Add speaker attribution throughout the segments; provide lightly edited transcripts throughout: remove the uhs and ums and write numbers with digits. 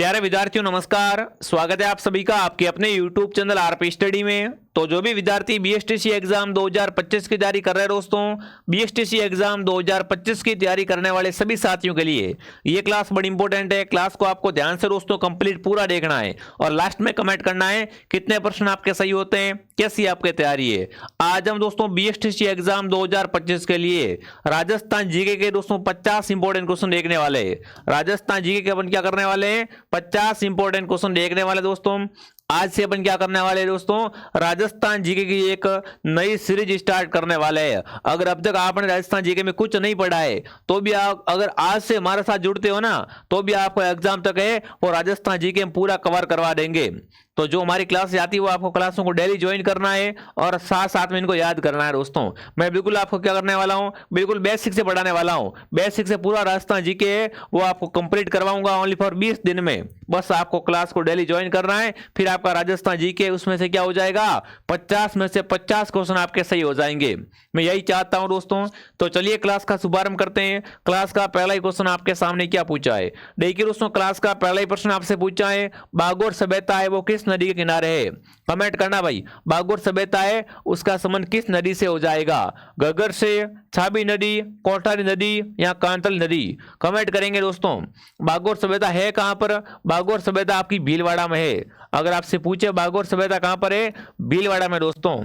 Speaker 1: प्यारे विद्यार्थियों नमस्कार। स्वागत है आप सभी का आपके अपने YouTube चैनल आरपी स्टडी में। तो जो भी विद्यार्थी बीएसटीसी एग्जाम 2025 की तैयारी कर रहे हैं दोस्तों, बीएसटीसी एग्जाम 2025 की तैयारी करने वाले सभी साथियों के लिए ये क्लास बड़ी इंपॉर्टेंट है। क्लास को आपको ध्यान से दोस्तों कंप्लीट पूरा देखना है और लास्ट में कमेंट करना है कितने प्रश्न आपके सही होते हैं, कैसी आपकी तैयारी है। आज हम दोस्तों बीएसटीसी एग्जाम 2025 के लिए राजस्थान जीके के दोस्तों 50 इंपॉर्टेंट क्वेश्चन देखने वाले हैं। राजस्थान जीके के अपन क्या करने वाले हैं, 50 इंपॉर्टेंट क्वेश्चन देखने वाले दोस्तों। आज से अपन क्या करने वाले हैं दोस्तों, राजस्थान जीके की एक नई सीरीज स्टार्ट करने वाले हैं। अगर अब तक आपने राजस्थान जीके में कुछ नहीं पढ़ा है तो भी आप अगर आज से हमारे साथ जुड़ते हो ना तो भी आपको एग्जाम तक है वो राजस्थान जीके में पूरा कवर करवा देंगे। तो जो हमारी क्लास आती है वो आपको क्लासों को डेली ज्वाइन करना है और साथ साथ में इनको याद करना है दोस्तों। मैं बिल्कुल आपको क्या करने वाला हूँ, बिल्कुल बेसिक से पढ़ाने वाला हूँ। बेसिक से पूरा राजस्थान जीके है वो आपको कंप्लीट करवाऊंगा ओनली फॉर 20 दिन में। बस आपको क्लास को डेली ज्वाइन करना है, फिर आपका राजस्थान जीके उसमें से क्या हो जाएगा, 50 में से 50 क्वेश्चन आपके सही हो जाएंगे। मैं यही चाहता हूं दोस्तों। तो चलिए क्लास का शुभारंभ करते हैं। क्लास का पहला ही क्वेश्चन आपके सामने क्या पूछा है, देखिए दोस्तों। क्लास का पहला ही प्रश्न आपसे पूछा है, बागोर सभ्यता है वो किस नदी के किनारे है। कमेंट करना भाई, बागोर सभ्यता है उसका संबंध किस नदी से हो जाएगा, घग्गर से, छाबी नदी, कोठारी नदी या कांतल नदी। कमेंट करेंगे दोस्तों। बागोर सभ्यता है कहां पर, बागोर सभ्यता आपकी भीलवाड़ा में है। अगर आपसे पूछे बागोर सभ्यता कहां पर है, भीलवाड़ा में दोस्तों।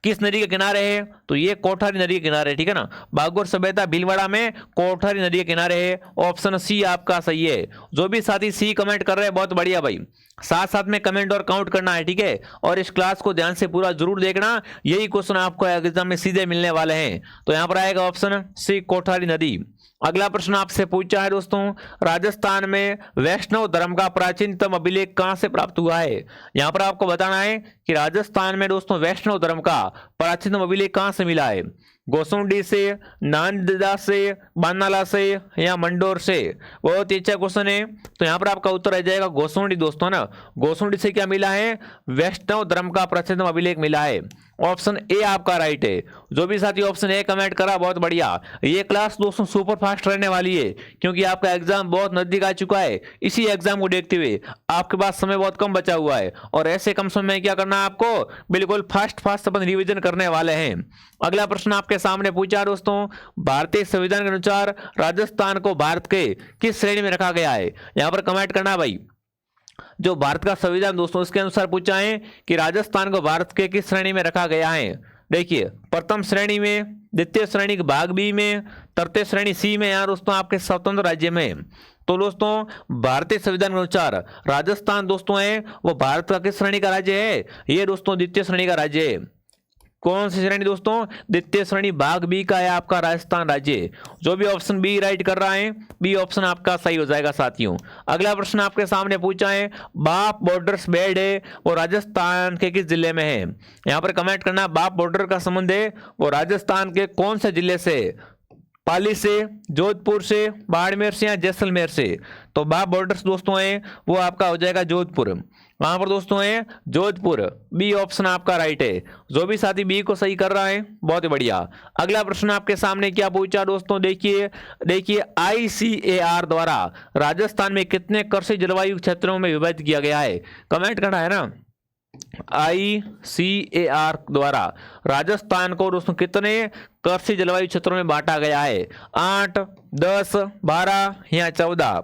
Speaker 1: किस नदी के किनारे है, तो ये कोठारी नदी के किनारे, ठीक है ना। बागोर सभ्यता भीलवाड़ा में कोठारी नदी के किनारे है। ऑप्शन सी आपका सही है। जो भी साथी सी कमेंट कर रहे हैं बहुत बढ़िया भाई, साथ साथ में कमेंट और काउंट करना है, ठीक है। और इस क्लास को ध्यान से पूरा जरूर देखना, यही क्वेश्चन आपको एग्जाम में सीधे मिलने वाले हैं। तो यहां पर आएगा ऑप्शन सी कोठारी नदी। अगला प्रश्न आपसे पूछा है दोस्तों, राजस्थान में वैष्णव धर्म का प्राचीनतम अभिलेख कहां से प्राप्त हुआ है। यहां पर आपको बताना है कि राजस्थान में दोस्तों वैष्णव धर्म का प्राचीनतम अभिलेख कहां से मिला है। गोसुंडी से, नांददा से, बानाला से या मंडोर से। बहुत ही अच्छा क्वेश्चन है। तो यहाँ पर आपका उत्तर आ जाएगा गोसुंडी दोस्तों ना। गोसुंडी से क्या मिला है, वैष्णव धर्म का प्राचीनतम अभिलेख मिला है। ऑप्शन ए आपका राइट है। जो भी साथी ऑप्शन ए कमेंट करा बहुत बढ़िया। ये क्लास दोस्तों सुपर फास्ट रहने वाली है क्योंकि आपका एग्जाम बहुत नजदीक आ चुका है। इसी एग्जाम को देखते हुए आपके पास समय बहुत कम बचा हुआ है और ऐसे कम समय में क्या करना है आपको, बिल्कुल फास्ट फास्ट अपन रिविजन करने वाले हैं। अगला प्रश्न आपके सामने पूछा दोस्तों, भारतीय संविधान के अनुसार राजस्थान को भारत के किस श्रेणी में रखा गया है। यहां पर कमेंट करना भाई। जो भारत का संविधान दोस्तों इसके अनुसार पूछा है कि राजस्थान को भारत के किस श्रेणी में रखा गया है। देखिए प्रथम श्रेणी में, द्वितीय श्रेणी के भाग बी में, तृतीय श्रेणी सी में, या दोस्तों आपके स्वतंत्र राज्य में। तो दोस्तों भारतीय संविधान के अनुसार राजस्थान दोस्तों है वो भारत का किस श्रेणी का राज्य है, ये दोस्तों द्वितीय श्रेणी का राज्य है। कौन सी श्रेणी दोस्तों, द्वितीय श्रेणी भाग बी का है आपका राजस्थान राज्य। जो भी ऑप्शन बी राइट कर रहा है, बी ऑप्शन आपका सही हो जाएगा साथियों। अगला प्रश्न आपके सामने पूछा है, बाप बॉर्डर्स बेल्ट है वो राजस्थान के किस जिले में है। यहां पर कमेंट करना, बाप बॉर्डर का संबंध है वो राजस्थान के कौन से जिले से, पाली से, जोधपुर से, बाड़मेर से या जैसलमेर से। तो बाप बॉर्डर्स दोस्तों है वो आपका हो जाएगा जोधपुर। वहां पर दोस्तों है जोधपुर, बी ऑप्शन आपका राइट है। जो भी साथी बी को सही कर रहा है बहुत ही बढ़िया। अगला प्रश्न आपके सामने क्या पूछा दोस्तों, देखिए ICAR द्वारा राजस्थान में कितने कृषि जलवायु क्षेत्रों में विभाजित किया गया है। कमेंट करना है ना। ICAR द्वारा राजस्थान को दोस्तों कितने कृषि जलवायु क्षेत्रों में बांटा गया है, 8, 10, 12 या 14।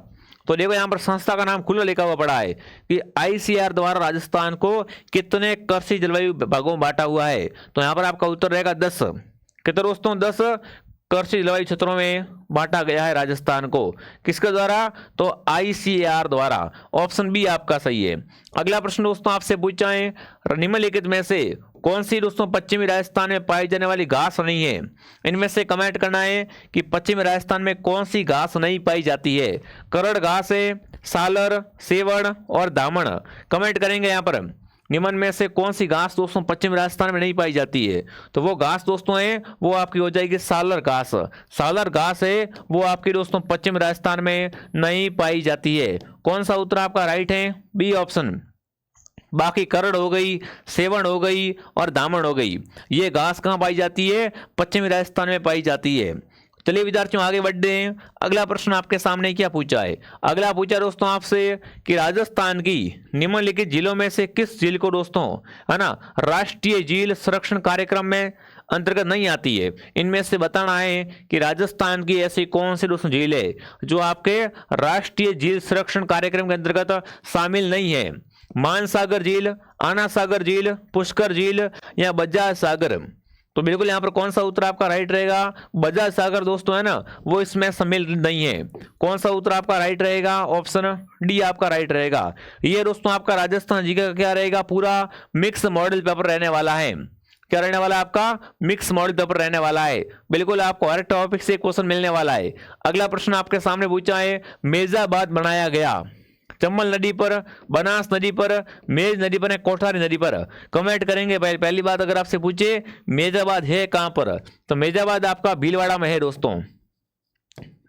Speaker 1: तो देखो यहाँ पर संस्था का नाम खुला लिखा हुआ पड़ा है कि ICAR द्वारा राजस्थान को कितने कृषि जलवायु भागों में बांटा हुआ है। तो यहाँ पर आपका उत्तर रहेगा 10। कितने दोस्तों, 10 कृषि जलवायु क्षेत्रों में बांटा गया है राजस्थान को। किसके द्वारा, तो ICAR द्वारा। ऑप्शन बी आपका सही है। अगला प्रश्न दोस्तों आपसे पूछा है, निम्नलिखित में से कौन सी दोस्तों पश्चिमी राजस्थान में पाई जाने वाली घास नहीं है। इनमें से कमेंट करना है कि पश्चिमी राजस्थान में कौन सी घास नहीं पाई जाती है। करड़ घास है, सालर, सेवड़ और दामन। कमेंट करेंगे यहाँ पर निम्न में से कौन सी घास दोस्तों पश्चिमी राजस्थान में नहीं पाई जाती है। तो वो घास दोस्तों है वो आपकी हो जाएगी सालर घास। सालर घास है वो आपकी दोस्तों पश्चिमी राजस्थान में नहीं पाई जाती है। कौन सा उत्तर आपका राइट है, बी ऑप्शन। बाकी करड़ हो गई, सेवण हो गई और दामन हो गई, ये घास कहाँ पाई जाती है, पश्चिमी राजस्थान में पाई जाती है। चलिए विद्यार्थियों आगे बढ़ते हैं। अगला प्रश्न आपके सामने क्या पूछा है? अगला पूछा दोस्तों आपसे कि राजस्थान की निम्नलिखित झीलों में से किस झील को दोस्तों, है ना, राष्ट्रीय झील संरक्षण कार्यक्रम में अंतर्गत नहीं आती है? इनमें से बताना है कि राजस्थान की ऐसी कौन सी दोस्तों झील है जो आपके राष्ट्रीय झील संरक्षण कार्यक्रम के अंतर्गत शामिल नहीं है। मानसागर झील, आना सागर झील, पुष्कर झील या बजाज सागर? तो बिल्कुल यहाँ पर कौन सा उत्तर आपका राइट रहेगा? बजाज सागर दोस्तों, है ना, वो इसमें शामिल नहीं है। कौन सा उत्तर आपका राइट रहेगा? ऑप्शन डी आपका राइट रहेगा। ये दोस्तों आपका राजस्थान जी का क्या रहेगा? पूरा मिक्स मॉडल पेपर रहने वाला है। क्या रहने वाला है? आपका मिक्स मॉडल पेपर रहने वाला है। बिल्कुल आपको हर टॉपिक से क्वेश्चन मिलने वाला है। अगला प्रश्न आपके सामने पूछा है, मेजाबाद बनाया गया चंबल नदी पर, बनास नदी पर, मेज नदी पर, कोठारी नदी पर? कमेंट करेंगे। पहली बात अगर आपसे पूछे मेजाबाद है कहां पर, तो मेजाबाद आपका भीलवाड़ा में है दोस्तों।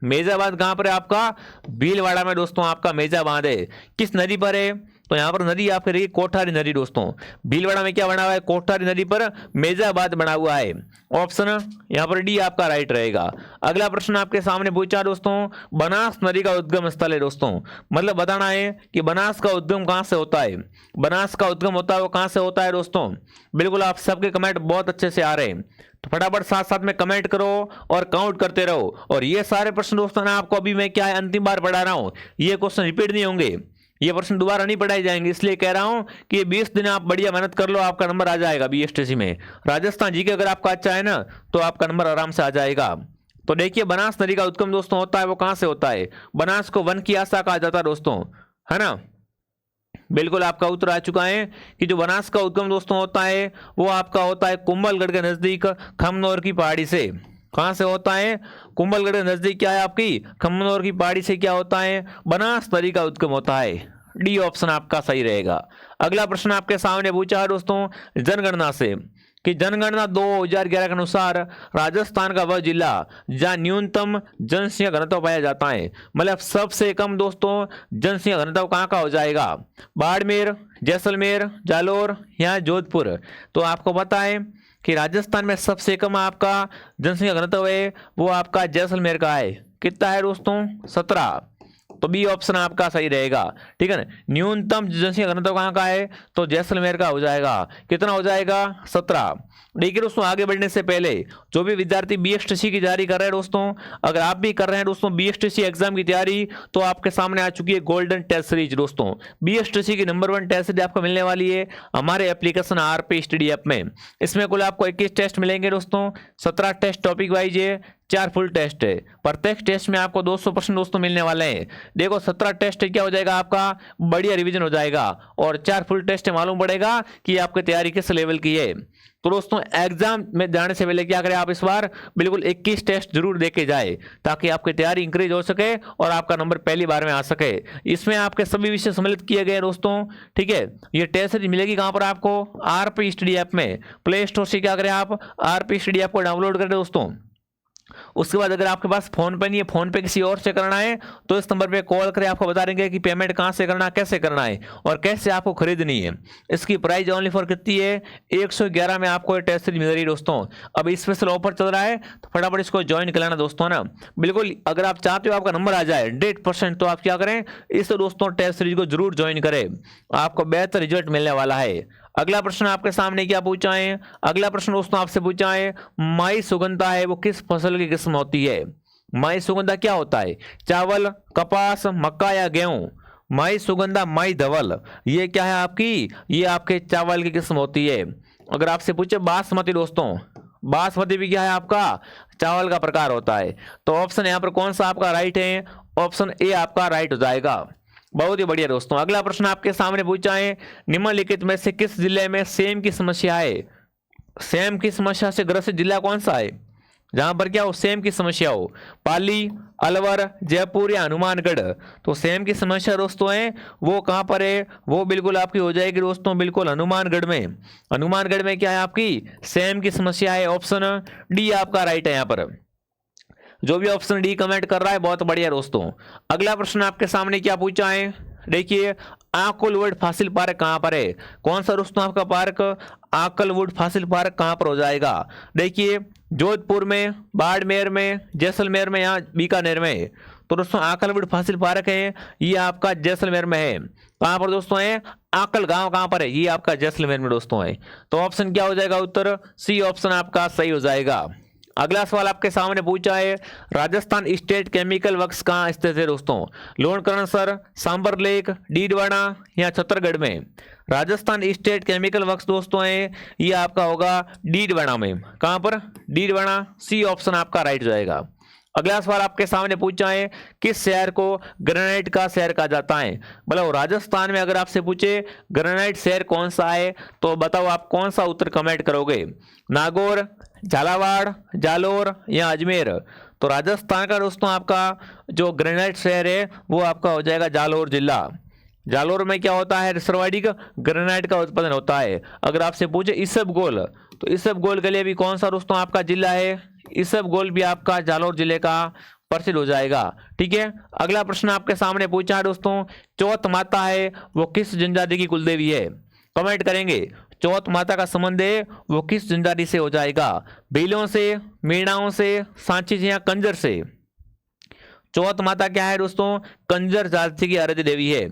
Speaker 1: मेजाबाद कहां पर है? आपका भीलवाड़ा में दोस्तों आपका मेजाबाद है। किस नदी पर है? तो यहां पर नदी आपकी रही कोठारी नदी दोस्तों। भीलवाड़ा में क्या बना हुआ है? कोठारी नदी पर मेजाबाद बना हुआ है। ऑप्शन यहां पर डी आपका राइट रहेगा। अगला प्रश्न आपके सामने पूछा दोस्तों, बनास नदी का उद्गम स्थल है दोस्तों। मतलब बताना है कि बनास का उद्गम कहां से होता है। बनास का उद्गम होता है वो कहां से होता है दोस्तों? बिल्कुल आप सबके कमेंट बहुत अच्छे से आ रहे हैं, तो फटाफट साथ साथ में कमेंट करो और काउंट करते रहो। और ये सारे प्रश्न दोस्तों ना आपको अभी मैं क्या है अंतिम बार पढ़ा रहा हूं, ये क्वेश्चन रिपीट नहीं होंगे, ये प्रश्न दोबारा नहीं पढ़ाए जाएंगे। इसलिए कह रहा हूं कि 20 दिन आप बढ़िया मेहनत कर लो, आपका नंबर आ जाएगा बीएसटीसी में। राजस्थान जी के अगर आपका अच्छा है ना तो आपका नंबर आराम से आ जाएगा। तो देखिए बनास नदी का उद्गम दोस्तों होता है वो कहां से होता है? बनास को वन की आशा कहा जाता है दोस्तों, है ना। बिल्कुल आपका उत्तर आ चुका है कि जो बनास का उद्गम दोस्तों होता है वो आपका होता है कुंभलगढ़ के नजदीक खमनोर की पहाड़ी से। कहां से होता है? कुंभलगढ़ के नजदीक क्या है आपकी खमनोर की पहाड़ी से क्या होता है? बनास नदी का उद्गम होता है। डी ऑप्शन आपका सही रहेगा। अगला प्रश्न आपके सामने पूछा है दोस्तों जनगणना से कि जनगणना 2011 के अनुसार राजस्थान का वह जिला जहां न्यूनतम जनसंख्या घनत्व पाया जाता है, मतलब सबसे कम दोस्तों जनसंख्या घनत्व कहां का हो जाएगा? बाड़मेर, जैसलमेर, जालोर या जोधपुर? तो आपको पता है कि राजस्थान में सबसे कम आपका जनसंख्या घनत्व है वो आपका जैसलमेर का है। कितना है दोस्तों? 17। तो बी ऑप्शन आपका सही रहेगा। ठीक है ना। न्यूनतम जनसंख्या घनत्व कहां का है? तो जैसलमेर का हो जाएगा। कितना हो जाएगा? 17। देखिए दोस्तों आगे बढ़ने से पहले जो भी विद्यार्थी बीएसटीसी की तैयारी कर रहे हैं दोस्तों, अगर आप भी कर रहे हैं दोस्तों बीएसटीसी एग्जाम की तैयारी, तो आपके सामने आ चुकी है गोल्डन टेस्ट सीरीज दोस्तों। बीएसटीसी की नंबर 1 टेस्ट सीरीज आपको मिलने वाली है हमारे एप्लीकेशन आरपी स्टडी ऐप में। इसमें कुल आपको 21 टेस्ट मिलेंगे दोस्तों। 17 टेस्ट टॉपिक वाइज है, 4 फुल टेस्ट है। प्रत्येक टेस्ट में आपको 200 प्रश्न दोस्तों मिलने वाले हैं। देखो 17 टेस्ट क्या हो जाएगा आपका बढ़िया रिवीजन हो जाएगा, और 4 फुल टेस्ट मालूम पड़ेगा कि आपकी तैयारी किस लेवल की है। तो दोस्तों एग्जाम में जाने से पहले क्या करें आप इस बार बिल्कुल 21 टेस्ट जरूर देके जाए, ताकि आपकी तैयारी इंक्रीज हो सके और आपका नंबर पहली बार में आ सके। इसमें आपके सभी विषय सम्मिलित किए गए दोस्तों। ठीक है, ये टेस्ट सीरीज मिलेगी कहां पर आपको? आरपी स्टडी ऐप में। प्ले स्टोर से क्या करें आप आरपी स्टडी ऐप को डाउनलोड करें दोस्तों। उसके बाद अगर आपके पास फोन पे नहीं है, फोन पे किसी और से करना है, तो इस नंबर पे कॉल करें, आपको बता देंगे कि पेमेंट कहां से करना है, कैसे करना है और कैसे आपको खरीदनी है। इसकी प्राइस ओनली फॉर कितनी है? 111 में आपको टेस्ट सीरीज मिल रही है दोस्तों। अब स्पेशल ऑफर चल रहा है, तो फटाफट इसको ज्वाइन कर लेना दोस्तों ना। बिल्कुल अगर आप चाहते हो आपका नंबर आ जाए 100%, तो आप क्या करें इस दोस्तों टेस्ट सीरीज को जरूर ज्वाइन करें, आपको बेहतर रिजल्ट मिलने वाला है। अगला प्रश्न आपके सामने क्या पूछा है? अगला प्रश्न दोस्तों आपसे पूछा है माई सुगंधा है वो किस फसल की किस्म होती है? माई सुगंधा क्या होता है? चावल, कपास, मक्का या गेहूं? माई सुगंधा, माई धवल, ये क्या है आपकी? ये आपके चावल की किस्म होती है। अगर आपसे पूछे बासमती दोस्तों, बासमती भी क्या है आपका चावल का प्रकार होता है। तो ऑप्शन यहाँ पर कौन सा आपका राइट है? ऑप्शन ए आपका राइट हो जाएगा। बहुत ही बढ़िया दोस्तों। अगला प्रश्न आपके सामने पूछा है निम्नलिखित में से किस जिले में सेम की समस्या है? सेम की समस्या से ग्रसित जिला कौन सा है जहां पर क्या हो सेम की समस्या हो? पाली, अलवर, जयपुर या हनुमानगढ़? तो सेम की समस्या दोस्तों है वो कहां पर है? वो बिल्कुल आपकी हो जाएगी दोस्तों बिल्कुल हनुमानगढ़ में। हनुमानगढ़ में क्या है आपकी सेम की समस्या है। ऑप्शन डी आपका राइट है। यहाँ पर जो भी ऑप्शन डी कमेंट कर रहा है बहुत बढ़िया दोस्तों। अगला प्रश्न आपके सामने क्या पूछा है? देखिए आकलवुड फॉसिल पार्क कहां पर है? कौन सा दोस्तों आपका पार्क आकलवुड फॉसिल पार्क कहां पर हो जाएगा? देखिए जोधपुर में, बाड़मेर में, जैसलमेर में या बीकानेर में। तो दोस्तों आकलवुड फॉसिल पार्क है ये आपका जैसलमेर में है। कहां पर दोस्तों है? आकल गांव कहां पर है? ये आपका जैसलमेर में दोस्तों है। तो ऑप्शन क्या हो जाएगा उत्तर? सी ऑप्शन आपका सही हो जाएगा। अगला सवाल आपके सामने पूछा है, राजस्थान स्टेट केमिकल वर्क्स कहाँ स्थित है दोस्तों? लोणकरणसर, सांबर लेक, डीडवाना या छत्तरगढ़ में? राजस्थान स्टेट केमिकल वर्क्स दोस्तों है ये आपका होगा डीडवाना में। कहां पर? डीडवाना। सी ऑप्शन आपका राइट जाएगा। अगला सवाल आपके सामने पूछा है, किस शहर को ग्रेनाइट का शहर कहा जाता है? मतलब राजस्थान में अगर आपसे पूछे ग्रेनाइट शहर कौन सा है तो बताओ आप कौन सा उत्तर कमेंट करोगे? नागौर, झालावाड़, जालोर या अजमेर? तो राजस्थान का दोस्तों आपका जो ग्रेनाइट शहर है वो आपका हो जाएगा जालोर जिला। जालोर में क्या होता है? सर्वाधिक ग्रेनाइट का उत्पादन होता है। अगर आपसे पूछे इसबगोल तो इसबगोल के लिए भी कौन सा दोस्तों आपका जिला है? इसबगोल भी आपका जालोर जिले का प्रसिद्ध हो जाएगा। ठीक है। अगला प्रश्न आपके सामने पूछा है दोस्तों, चौथ माता है वो किस जनजाति की कुलदेवी है? कमेंट करेंगे। चौथ माता का संबंध है वो किस जनजाति से हो जाएगा? भीलों से, मीणाओं से, सांची से या कंजर से? चौथ माता क्या है दोस्तों? कंजर जाति की आराध्य देवी है।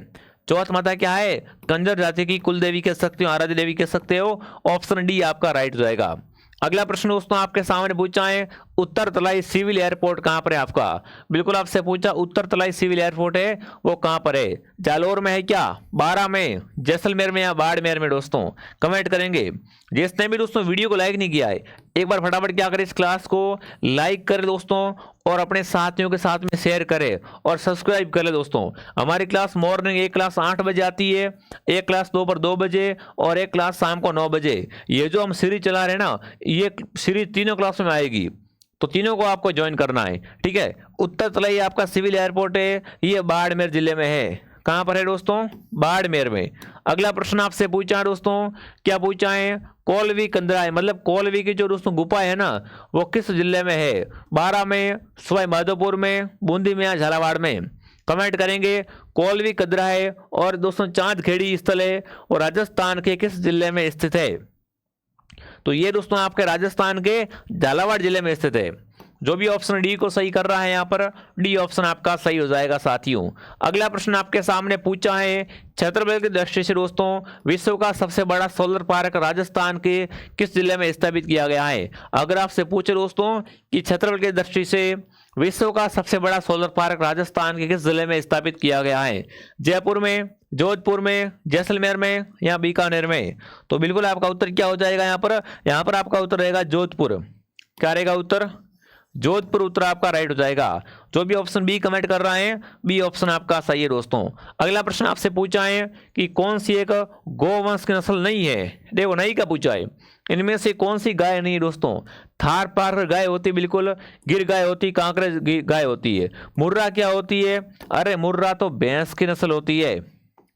Speaker 1: चौथ माता क्या है? कंजर जाति की कुल देवी कह सकते हो, आराध्य देवी कह सकते हो। ऑप्शन डी आपका राइट जाएगा। अगला प्रश्न दोस्तों आपके सामने पूछा है, उत्तर तलाई सिविल एयरपोर्ट कहां पर है आपका? बिल्कुल आपसे पूछा उत्तर तलाई सिविल एयरपोर्ट है वो कहां पर है? जालोर में है क्या? बारां में, जैसलमेर में या बाड़मेर में? दोस्तों कमेंट करेंगे। जिसने भी दोस्तों वीडियो को लाइक नहीं किया है एक बार फटाफट क्या करें, इस क्लास को लाइक करें दोस्तों और अपने साथियों के साथ में शेयर करें और सब्सक्राइब करें दोस्तों। हमारी क्लास मॉर्निंग एक क्लास 8 बजे आती है, एक क्लास दोपहर 2 बजे और एक क्लास शाम को 9 बजे। ये जो हम सीरीज चला रहे हैं ना ये सीरीज तीनों क्लास में आएगी तो तीनों को आपको ज्वाइन करना है। ठीक है। उत्तर तलाई आपका सिविल एयरपोर्ट है ये बाड़मेर जिले में है। कहां पर है दोस्तों? बाड़मेर में। अगला प्रश्न आपसे पूछा है दोस्तों, क्या पूछा है? कौलवी कंदरा है मतलब कौलवी की जो दोस्तों गुफा है ना वो किस जिले में है? बारां में, सवाई माधोपुर में, बूंदी में या झालावाड़ में? कमेंट करेंगे। कौलवी कंदरा है और दोस्तों चांदखेड़ी स्थल है और राजस्थान के किस जिले में स्थित है? तो ये दोस्तों आपके राजस्थान के झालावाड़ जिले में स्थित है। जो भी ऑप्शन डी को सही कर रहा है यहाँ पर डी ऑप्शन आपका सही हो जाएगा साथियों। अगला प्रश्न आपके सामने पूछा है, छतरपुर की दृष्टि से दोस्तों विश्व का सबसे बड़ा सोलर पार्क राजस्थान के किस जिले में स्थापित किया गया है? अगर आपसे पूछे दोस्तों कि छतरपुर की दृष्टि से विश्व का सबसे बड़ा सोलर पार्क राजस्थान के किस जिले में स्थापित किया गया है? जयपुर में, जोधपुर में, जैसलमेर में या बीकानेर में? तो बिल्कुल आपका उत्तर क्या हो जाएगा यहाँ पर आपका उत्तर रहेगा जोधपुर। क्या रहेगा उत्तर? जोधपुर उत्तर आपका राइट हो जाएगा। जो भी ऑप्शन बी कमेंट कर रहा है बी ऑप्शन आपका सही है दोस्तों। अगला प्रश्न आपसे पूछा है कि कौन सी एक गोवंश की नस्ल नहीं है? देखो नहीं का पूछा है, इनमें से कौन सी गाय नहीं है दोस्तों? थार पार गाय होती है बिल्कुल, गिर गाय होती, कांकरेज गाय होती है। मुर्रा क्या होती है? अरे मुर्रा तो भैंस की नस्ल होती है।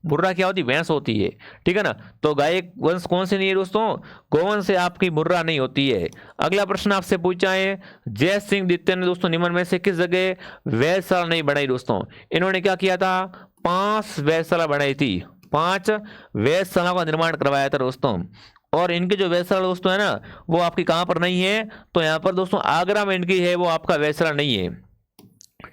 Speaker 1: मुर्रा क्या होती? भैंस होती है। ठीक है ना। तो गाय वंश कौन से नहीं है दोस्तों? गोवंश से आपकी मुर्रा नहीं होती है। अगला प्रश्न आपसे पूछा है, जय सिंह द्वितीय ने दोस्तों निम्न में से किस जगह वेधशाला नहीं बनाई दोस्तों? इन्होंने क्या किया था? 5 वेधशाला बनाई थी, 5 वेधशाला का निर्माण करवाया था दोस्तों। और इनकी जो वेधशाला दोस्तों है ना वो आपकी कहां पर नहीं है? तो यहाँ पर दोस्तों आगरा में इनकी है, वो आपका वेधशाला नहीं है।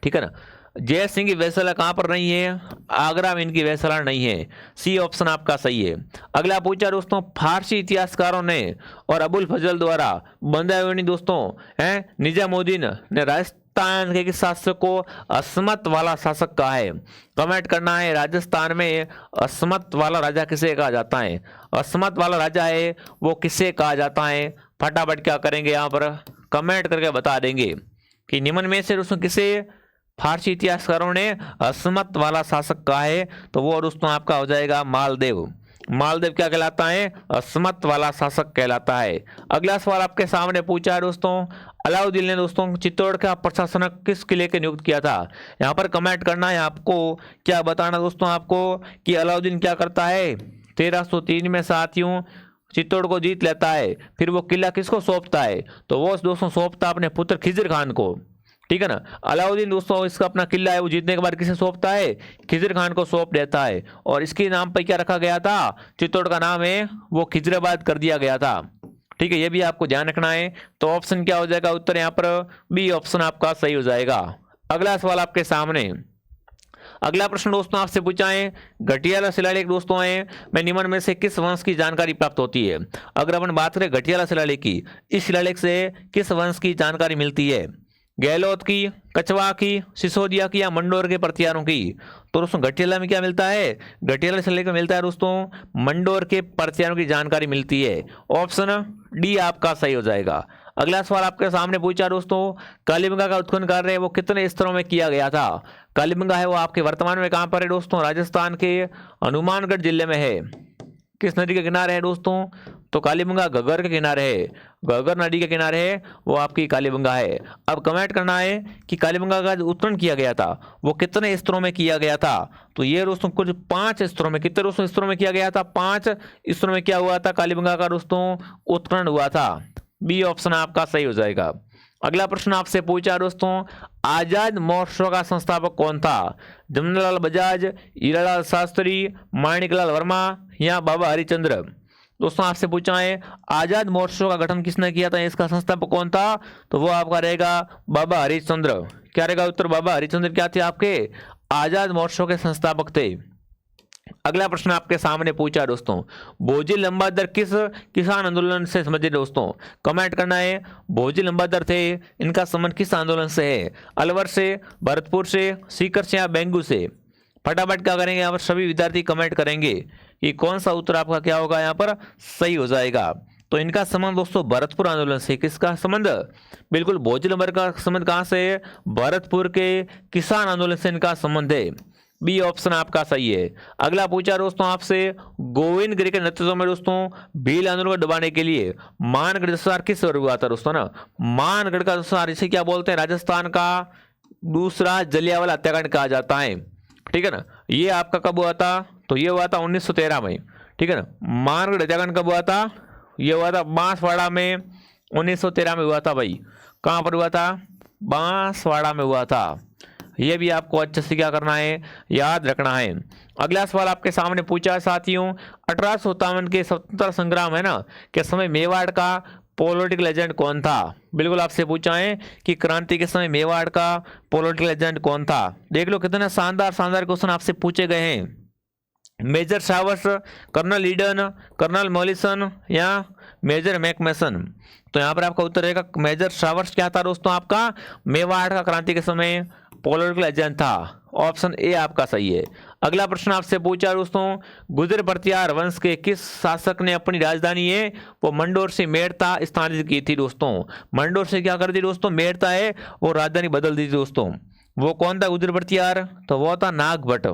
Speaker 1: ठीक है ना। जय सिंह की वेधशाला कहां पर नहीं है? आगरा में इनकी वेधशाला नहीं है। सी ऑप्शन आपका सही है। अगला पूछा दोस्तों, फारसी इतिहासकारों ने और अबुल फजल द्वारा बंधा हुई दोस्तों है निजामुद्दीन ने राजस्थान के किस शासक को असमत वाला शासक कहा है? कमेंट करना है। राजस्थान में असमत वाला राजा किसे कहा जाता है? असमत वाला राजा है वो किसे कहा जाता है? फटाफट क्या करेंगे यहाँ पर कमेंट करके बता देंगे कि निम्न में से दोस्तों किसे फारसी इतिहासकारों ने असमत वाला शासक कहा है? तो वो दोस्तों आपका हो जाएगा मालदेव। मालदेव क्या कहलाता है? असमत वाला शासक कहलाता है। अगला सवाल आपके सामने पूछा है दोस्तों, अलाउद्दीन ने दोस्तों चित्तौड़ का प्रशासक किस किले के नियुक्त किया था? यहाँ पर कमेंट करना है आपको। क्या बताना दोस्तों आपको कि अलाउद्दीन क्या करता है? 1303 में साथियों चित्तौड़ को जीत लेता है, फिर वो किला किसको सौंपता है? तो वो दोस्तों सौंपता अपने पुत्र खिजर खान को। ठीक है ना। अलाउद्दीन दोस्तों इसका अपना किला है वो जीतने के बाद किसे सौंपता है? खिजर खान को सौंप देता है। और इसके नाम पर क्या रखा गया था? चित्तौड़ का नाम है वो खिजराबाद कर दिया गया था। ठीक है, ये भी आपको ध्यान रखना है। तो ऑप्शन क्या हो जाएगा उत्तर यहाँ पर बी ऑप्शन आपका सही हो जाएगा। अगला सवाल आपके सामने, अगला प्रश्न दोस्तों आपसे पूछा है, घटियाला शिलालेख दोस्तों है मैं निम्न में से किस वंश की जानकारी प्राप्त होती है। अगर अपन बात करें घटियाला शिलालेख की, इस शिलालेख से किस वंश की जानकारी मिलती है, गहलोत की, कछवा की, सिसोदिया की या मंडोर के प्रतिहारों की। तो दोस्तों घटियाला में क्या मिलता है, घटियाला शिलालेख में मिलता है दोस्तों मंडोर के प्रतिहारों की जानकारी मिलती है। ऑप्शन डी आपका सही हो जाएगा। अगला सवाल आपके सामने पूछा दोस्तों, कालीबंगा का उत्खनन कार्य वो कितने स्तरों में किया गया था। कालीबंगा है वो आपके वर्तमान में कहां पर है दोस्तों, राजस्थान के हनुमानगढ़ जिले में है। किस नदी के किनारे है दोस्तों, तो कालीबंगा घग्गर के किनारे है, घग्गर नदी के किनारे है वो आपकी कालीबंगा है। अब कमेंट करना है कि कालीबंगा का जो उत्खनन किया गया था वो कितने स्तरों में किया गया था। तो ये दोस्तों कुछ 5 स्तरों में, कितने दोस्तों स्तरों में किया गया था, 5 स्तरों में क्या हुआ था, कालीबंगा का दोस्तों उत्खनन हुआ था। बी ऑप्शन आपका सही हो जाएगा। अगला प्रश्न आपसे पूछा दोस्तों, आजाद महोत्सव का संस्थापक कौन था। जमनालाल बजाज, हीरालाल शास्त्री, माणिकलाल वर्मा या बाबा हरिचंद्र। दोस्तों आपसे पूछा है आजाद महोत्सव का गठन किसने किया था, इसका संस्थापक कौन था, तो वो आपका रहेगा बाबा हरिचंद्र। क्या रहेगा उत्तर, बाबा हरिचंद्र क्या थे आपके आजाद महोत्सव के संस्थापक थे। अगला प्रश्न आपके सामने पूछा दोस्तों, भोजी लंबादर किस किसान आंदोलन से संबंधित दोस्तों, कमेंट करना है। भोजी लंबादर थे, इनका संबंध किस आंदोलन से है, अलवर से, भरतपुर से, सीकर से या बेंगू से। फटाफट क्या करेंगे यहाँ पर सभी विद्यार्थी कमेंट करेंगे कि कौन सा उत्तर आपका क्या होगा यहाँ पर सही हो जाएगा। तो इनका संबंध दोस्तों भरतपुर आंदोलन से, किसका संबंध, बिल्कुल भोजी लंबादर का संबंध कहां से है, भरतपुर के किसान आंदोलन से इनका संबंध है। बी ऑप्शन आपका सही है। अगला पूछा दोस्तों आपसे, गोविंद गिरी के नेतृत्व में दोस्तों भील आंदोलन को दबाने के लिए मानगढ़ जसार किस वर्ग हुआ था दोस्तों ना, मानगढ़ का जसार इसे क्या बोलते हैं, राजस्थान का दूसरा जलियांवाला हत्याकांड कहा जाता है। ठीक है ना, ये आपका कब हुआ था, तो ये हुआ था 1913 में। ठीक है ना, मानगढ़ हत्याकांड कब हुआ था, ये हुआ था बांसवाड़ा में 1913 में हुआ था भाई। कहां पर हुआ था, बांसवाड़ा में हुआ था। ये भी आपको अच्छे से क्या करना है, याद रखना है। अगला सवाल आपके सामने पूछा है साथियों, 1857 के स्वतंत्रता संग्राम है ना के समय मेवाड़ का पॉलिटिकल एजेंट कौन था। बिल्कुल आपसे पूछा है कि क्रांति के समय मेवाड़ का पॉलिटिकल एजेंट कौन था। देख लो कितने शानदार शानदार क्वेश्चन आपसे पूछे गए हैं। Major Showers, colonel Eden, colonel Mollison या मेजर मैकमेसन। तो यहाँ पर आपका उत्तर रहेगा मेजर शावर्स क्या था दोस्तों आपका मेवाड़ का क्रांति के समय पॉलिटिकल एजेंट था। ऑप्शन ए आपका सही है। अगला प्रश्न आपसे पूछा दोस्तों, गुजर प्रतिहार वंश के किस शासक ने अपनी राजधानी है वो मंडोर से मेड़ता स्थानांतरित की थी दोस्तों। मंडोर से क्या कर दी दोस्तों, मेड़ता है वो राजधानी बदल दी थी दोस्तों। वो कौन था गुजर प्रतिहार, तो वो था नागभट्ट।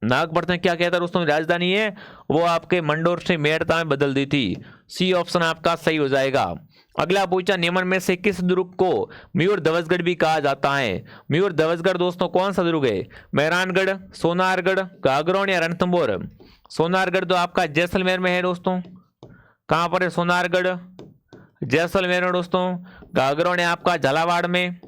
Speaker 1: नागभट्ट ने क्या कहता दोस्तों राजधानी है वो आपके मंडोर से मेड़ता में बदल दी थी। सी ऑप्शन आपका सही हो जाएगा। अगला पूछा, निम्न में से किस दुर्ग को मयूर ध्वजगढ़ भी कहा जाता है। मयूर ध्वजगढ़ दोस्तों कौन सा दुर्ग है, मेहरानगढ़, सोनारगढ़, गागरोन या रणथंभौर। सोनारगढ़ तो आपका जैसलमेर में है दोस्तों। कहां पर है सोनारगढ़, जैसलमेर में दोस्तों। गागरोन है आपका झालावाड़ में,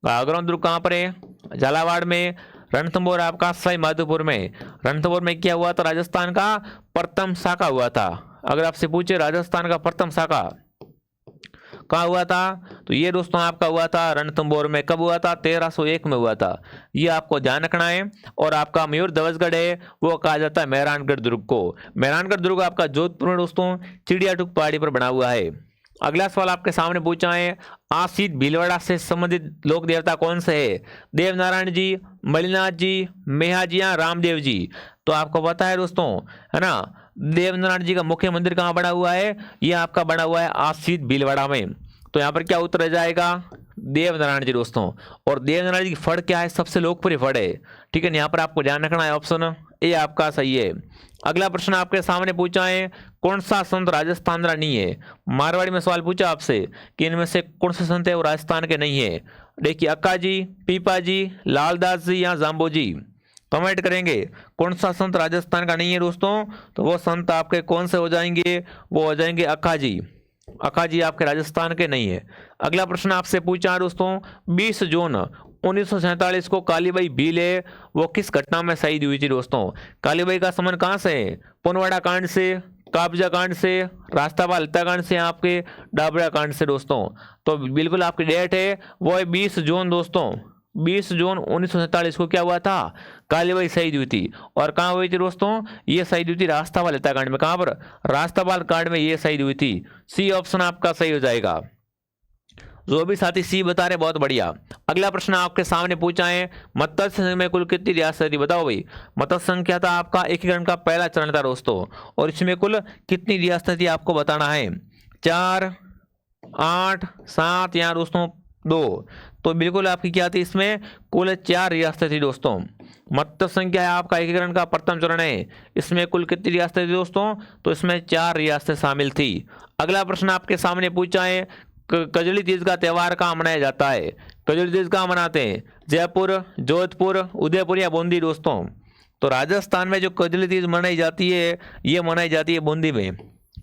Speaker 1: गागरोन दुर्ग कहां पर है, झालावाड़ में। रणथंभौर आपका सवाई माधोपुर में। रणथंभौर में क्या हुआ था, राजस्थान का प्रथम शाखा हुआ था। अगर आपसे पूछे राजस्थान का प्रथम शाखा कहाँ हुआ था, तो ये दोस्तों आपका हुआ था रणथंभौर में। कब हुआ था, 1301 में हुआ था। ये आपको ध्यान रखना है। और आपका मयूर ध्वजगढ़ है वो कहा जाता है मेहरानगढ़ दुर्ग को। मेहरानगढ़ दुर्ग आपका जोधपुर में दोस्तों चिड़ियाटूक पहाड़ी पर बना हुआ है। अगला सवाल आपके सामने पूछा है, आसित भीलवाड़ा से संबंधित लोक देवता कौन से है, देवनारायण जी, मलिनाथ जी, मेहा जी या रामदेव जी। तो आपको पता है दोस्तों है ना, देवनारायण जी का मुख्य मंदिर कहाँ बना हुआ है, ये आपका बना हुआ है आसित भीलवाड़ा में। तो यहाँ पर क्या उत्तर रह जाएगा, देवनारायण जी दोस्तों। और देवनारायण जी की फड़ क्या है, सबसे लोकप्रिय फड़ है। ठीक है, यहाँ पर आपको ध्यान रखना है, ऑप्शन ए आपका सही है। अगला प्रश्न आपके सामने पूछा है, कौन सा संत राजस्थान का नहीं है। मारवाड़ी में सवाल पूछा आपसे कि इनमें से कौन से संत है वो राजस्थान के नहीं है। देखिए अक्का जी, पीपा जी, लालदास जी या जाम्बो जी। कमेंट करेंगे कौन सा संत राजस्थान का नहीं है दोस्तों, तो वो संत आपके कौन से हो जाएंगे, वो हो जाएंगे अक्का जी। अक्का जी आपके राजस्थान के नहीं है। अगला प्रश्न आपसे पूछा है दोस्तों, 20 जून 1947 को कालीबाई भील है वो किस घटना में शहीद हुई थी दोस्तों। कालीबाई का संबंध कहां से है, पुनवाड़ा कांड से, कब्जा कांड से, रास्तापाल हत्याकांड से, आपके डाबरा कांड से दोस्तों। तो बिल्कुल आपकी डेट है वो है 20 जून दोस्तों। 20 जून 1947 को क्या हुआ था, कालीबाई शहीद हुई थी। और कहाँ हुई थी दोस्तों, ये शहीद हुई थी रास्तापाल हत्याकांड में। कहाँ पर, रास्तापाल कांड में ये शहीद हुई थी। सी ऑप्शन आपका सही हो जाएगा। जो भी साथी सी बता रहे बहुत बढ़िया। अगला प्रश्न आपके सामने पूछा है, मत्स्य संघ में कुल कितनी रियासत थी, बताओ भाई। मत्स्य संघ क्या था, आपका एकीकरण का पहला चरण था दोस्तों, और इसमें कुल कितनी रियासत थी आपको बताना है। 4, 8, 7 या दोस्तों 2। तो बिल्कुल आपकी क्या थी, इसमें कुल 4 रियासतें थी दोस्तों। मत्स्य संघ क्या है, आपका एकीकरण का प्रथम चरण है, इसमें कुल कितनी रियासतें थी दोस्तों, तो इसमें 4 रियासतें शामिल थी। अगला प्रश्न आपके सामने पूछा है, कजली तीज का त्यौहार कहाँ मनाया जाता है। कजली तीज कहाँ मनाते हैं, जयपुर, जोधपुर, उदयपुर या बूंदी दोस्तों। तो राजस्थान में जो कजली तीज मनाई जाती है, ये मनाई जाती है बूंदी में।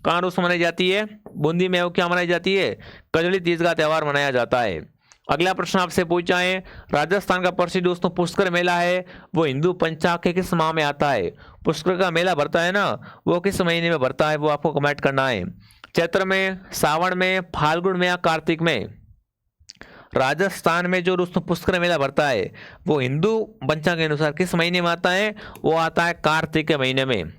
Speaker 1: कहाँ दोस्तों मनाई जाती है, बूंदी में। वो क्या मनाई जाती है, कजली तीज का त्यौहार मनाया जाता है। अगला प्रश्न आपसे पूछा है, राजस्थान का प्रसिद्ध दोस्तों पुष्कर मेला है, वो हिंदू पंचांग के किस माह में आता है। पुष्कर का मेला भरता है ना, वो किस महीने में भरता है, वो आपको कमेंट करना है। चैत्र में, सावन में, फाल्गुन में या कार्तिक में। राजस्थान में जो दोस्तों पुष्कर मेला भरता है, वो हिंदू पंचांग के अनुसार किस महीने में आता है, वो आता है कार्तिक के महीने में।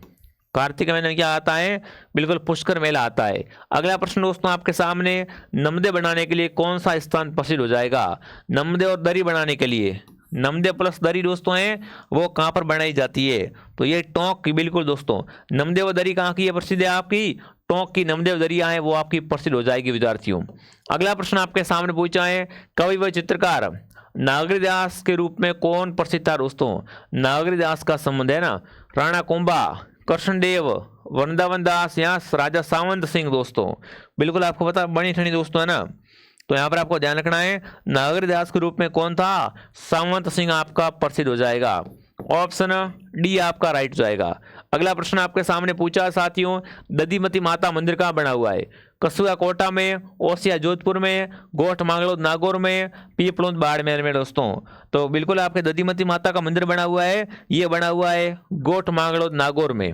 Speaker 1: कार्तिक महीने में क्या आता है, बिल्कुल पुष्कर मेला आता है। अगला प्रश्न दोस्तों आपके सामने, नमदे बनाने के लिए कौन सा स्थान प्रसिद्ध हो जाएगा। नमदे और दरी बनाने के लिए, नमदे प्लस दरी दोस्तों है, वो कहाँ पर बनाई जाती है, तो ये टोंक की। बिल्कुल दोस्तों, नमदे व दरी कहाँ की है, प्रसिद्ध है आपकी टोंक की। नमदे व दरिया है वो आपकी प्रसिद्ध हो जाएगी विद्यार्थियों। अगला प्रश्न आपके सामने पूछा है, कवि व चित्रकार नागरिदास के रूप में कौन प्रसिद्ध था दोस्तों। नागरिदास का संबंध है ना राणा कुंभा, कृष्णदेव, वृंदावन दास या राजा सावंत सिंह दोस्तों। बिल्कुल आपको पता बनी ठनी दोस्तों है ना। तो यहाँ पर आपको ध्यान रखना है, नागरिदास के रूप में कौन था, सावंत सिंह आपका प्रसिद्ध हो जाएगा। ऑप्शन डी आपका राइट हो जाएगा। अगला प्रश्न आपके सामने पूछा साथियों, दधिमती माता मंदिर कहाँ बना हुआ है। कसुआ कोटा में, ओसिया जोधपुर में, गोठ मांगलोद नागौर में, पीपलोद बाड़मेर में दोस्तों। तो बिल्कुल आपके दधिमती माता का मंदिर बना हुआ है, ये बना हुआ है गोठ मांगलोद नागौर में।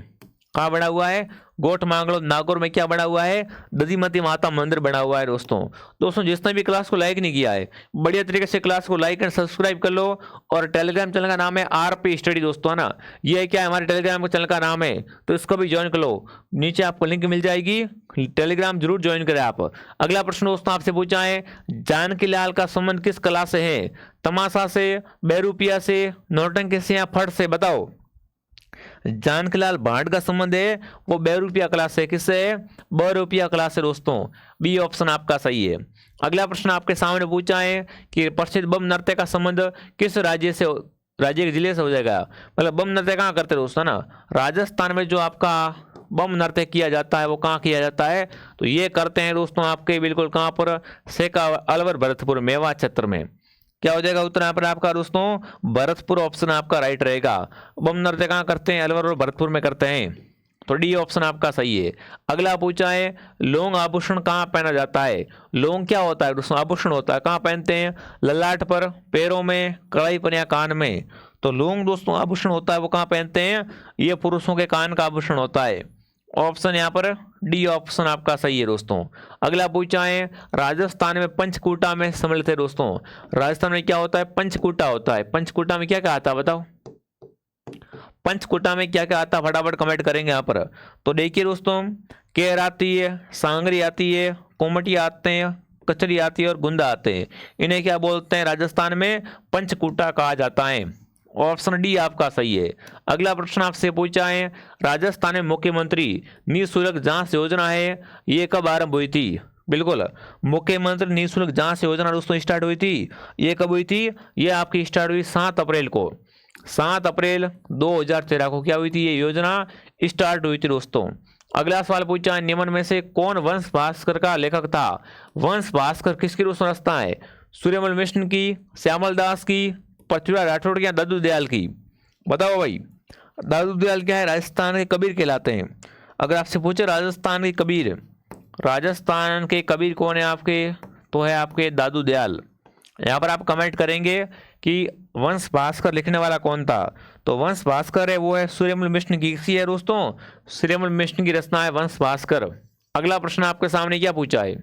Speaker 1: कहाँ बना हुआ है, गोठ मांगलोद नागौर में क्या बना हुआ है, दधिमती माता मंदिर बना हुआ है दोस्तों। जिसने भी क्लास को लाइक नहीं किया है, बढ़िया तरीके से क्लास को लाइक एंड सब्सक्राइब कर लो। और टेलीग्राम चैनल का नाम है आरपी स्टडी दोस्तों है ना, ये क्या है हमारे टेलीग्राम चैनल का नाम है, तो इसको भी ज्वाइन कर लो। नीचे आपको लिंक मिल जाएगी, टेलीग्राम जरूर ज्वाइन करें आप। अगला प्रश्न दोस्तों आपसे पूछा है, जानकी लाल का संबंध किस कला से है। तमाशा से, बेरूपिया से, नौटंकी से या फट से, बताओ। जानकीलाल भाट का संबंध है वो बेरूपिया कला से, किससे, बेरूपिया कला से दोस्तों। बी ऑप्शन आपका सही है। अगला प्रश्न आपके सामने पूछा है कि प्रसिद्ध बम नृत्य का संबंध किस राज्य से, राज्य के जिले से हो जाएगा। मतलब बम नृत्य कहाँ करते दोस्तों ना, राजस्थान में जो आपका बम नृत्य किया जाता है वो कहाँ किया जाता है, तो ये करते हैं दोस्तों आपके बिल्कुल कहाँ पर, सेका अलवर भरतपुर मेवात क्षेत्र में। क्या हो जाएगा उत्तर यहाँ पर आपका दोस्तों, भरतपुर ऑप्शन आपका राइट रहेगा। बम नृत्य कहाँ करते हैं, अलवर और भरतपुर में करते हैं, तो डी ऑप्शन आपका सही है। अगला पूछा है, लौंग आभूषण कहाँ पहना जाता है। लौंग क्या होता है दोस्तों, आभूषण होता है, कहाँ पहनते हैं, ललाट पर, पैरों में, कलाई पर या कान में। तो लौंग दोस्तों आभूषण होता है वो कहाँ पहनते हैं, ये पुरुषों के कान का आभूषण होता है। ऑप्शन यहाँ पर डी ऑप्शन आपका सही है दोस्तों। अगला पूछा है, राजस्थान में पंचकूटा में सम्मिलित है दोस्तों। राजस्थान में क्या होता है, पंचकूटा होता है। पंचकूटा में क्या क्या आता है बताओ, पंचकूटा में क्या क्या आता है, फटाफट कमेंट करेंगे यहाँ पर। तो देखिए दोस्तों, केर आती है, सांगरी आती है, कोमटी आते हैं, कचरी आती है और गुंदा आते हैं। इन्हें क्या बोलते हैं, राजस्थान में पंचकूटा कहा जाता है। ऑप्शन डी आपका सही है। अगला प्रश्न आपसे पूछा है, राजस्थान में मुख्यमंत्री निःशुल्क जांच योजना है, ये कब आरंभ हुई थी। बिल्कुल, मुख्यमंत्री निःशुल्क जांच योजना दोस्तों स्टार्ट हुई थी, ये कब हुई थी, ये आपकी स्टार्ट हुई 7 अप्रैल को। 7 अप्रैल 2013 को क्या हुई थी, ये योजना स्टार्ट हुई थी दोस्तों। अगला सवाल पूछा है, निम्न में से कौन वंश भास्कर का लेखक था। वंश भास्कर किसकी दोस्तों रचना है, सूर्यमल मिश्र की, श्यामल दास की, पृथ्वीराज राठौड़ की या दादू दयाल की, बताओ भाई। दादू दयाल क्या है, राजस्थान के कबीर कहलाते हैं। अगर आपसे पूछे राजस्थान के कबीर, राजस्थान के कबीर कौन है आपके, तो है आपके दादू दयाल। यहाँ पर आप कमेंट करेंगे कि वंश भास्कर लिखने वाला कौन था। तो वंश भास्कर है वो है सूर्यमल मिश्र की किसी है दोस्तों, सूर्यमल मिश्र की रचना है वंश भास्कर। अगला प्रश्न आपके सामने क्या पूछा है,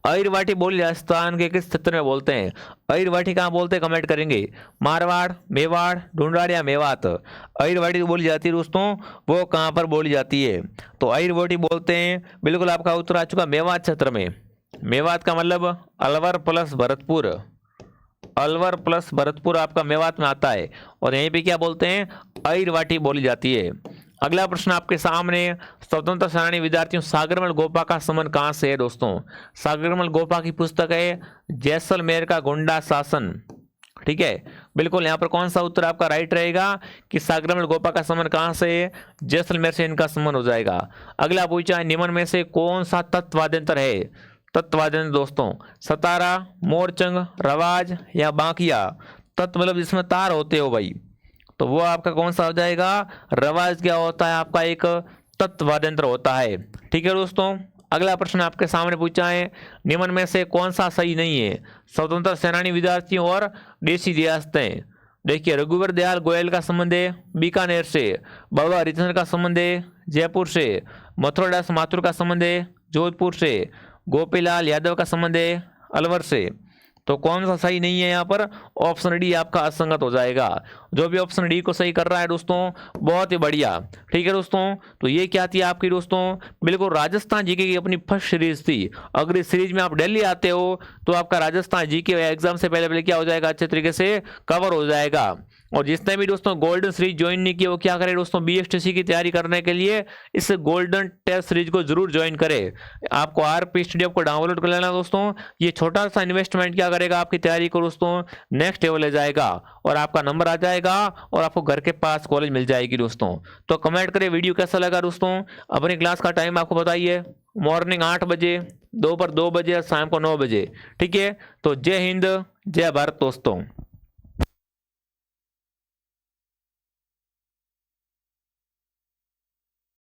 Speaker 1: अहिरवाटी बोली राजस्थान के किस क्षेत्र में बोलते हैं। अहिरवाटी कहाँ बोलते हैं कमेंट करेंगे, मारवाड़, मेवाड़, ढूंढाड़ या मेवात। अहिरवाटी बोली जाती है दोस्तों वो कहाँ पर बोली जाती है, तो अहिरवाटी बोलते हैं, बिल्कुल आपका उत्तर आ चुका मेवात क्षेत्र में। मेवात का मतलब अलवर प्लस भरतपुर, अलवर प्लस भरतपुर आपका मेवात में आता है, और यहीं पे क्या बोलते हैं, अहिरवाटी बोली जाती है। अगला प्रश्न आपके सामने, स्वतंत्र सेनानी विद्यार्थियों सागरमल गोपा का संबंध कहाँ से है दोस्तों। सागरमल गोपा की पुस्तक है जैसलमेर का गुंडा शासन, ठीक है। बिल्कुल यहाँ पर कौन सा उत्तर आपका राइट रहेगा कि सागरमल गोपा का संबंध कहाँ से है, जैसलमेर से इनका संबंध हो जाएगा। अगला पूछा है निम्न में से कौन सा तत्वाद्यंतर है। तत्वाद्यंतर दोस्तों सतारा, मोरचंग, रवाज या बांकिया। तत्व मतलब जिसमें तार होते हो भाई, तो वो आपका कौन सा हो जाएगा, रवाज क्या होता है आपका एक तत्वाद्यंतर होता है, ठीक है दोस्तों। अगला प्रश्न आपके सामने पूछा है निम्न में से कौन सा सही नहीं है, स्वतंत्र सेनानी विद्यार्थियों और देसी रियासतें। देखिए रघुवर दयाल गोयल का संबंध है बीकानेर से, बाबा हरिचंद्र का संबंध है जयपुर से, मथुरादास माथुर का संबंध है जोधपुर से, गोपीलाल यादव का संबंध है अलवर से। तो कौन सा सही नहीं है यहाँ पर, ऑप्शन डी आपका असंगत हो जाएगा। जो भी ऑप्शन डी को सही कर रहा है दोस्तों बहुत ही बढ़िया, ठीक है दोस्तों। तो ये क्या थी आपकी दोस्तों, बिल्कुल राजस्थान जीके की अपनी फर्स्ट सीरीज थी। अगर इस सीरीज में आप दिल्ली आते हो तो आपका राजस्थान जीके एग्जाम से पहले पहले क्या हो जाएगा, अच्छे तरीके से कवर हो जाएगा। और जिसने भी दोस्तों गोल्डन सीरीज ज्वाइन नहीं की वो क्या करे दोस्तों, बीएसटीसी की तैयारी करने के लिए इस गोल्डन टेस्ट सीरीज को जरूर ज्वाइन करे। आपको आरपी स्टडी को डाउनलोड कर लेना दोस्तों, ये छोटा सा इन्वेस्टमेंट क्या करेगा आपकी तैयारी को दोस्तों नेक्स्ट लेवल ले जाएगा, और आपका नंबर आ जाएगा और आपको घर के पास कॉलेज मिल जाएगी दोस्तों। तो कमेंट करें वीडियो कैसा लगा दोस्तों। अपनी क्लास का टाइम आपको बताइए, मॉर्निंग 8 बजे, दोपहर 2 बजे, शाम को 9 बजे, ठीक है। तो जय हिंद, जय भारत दोस्तों।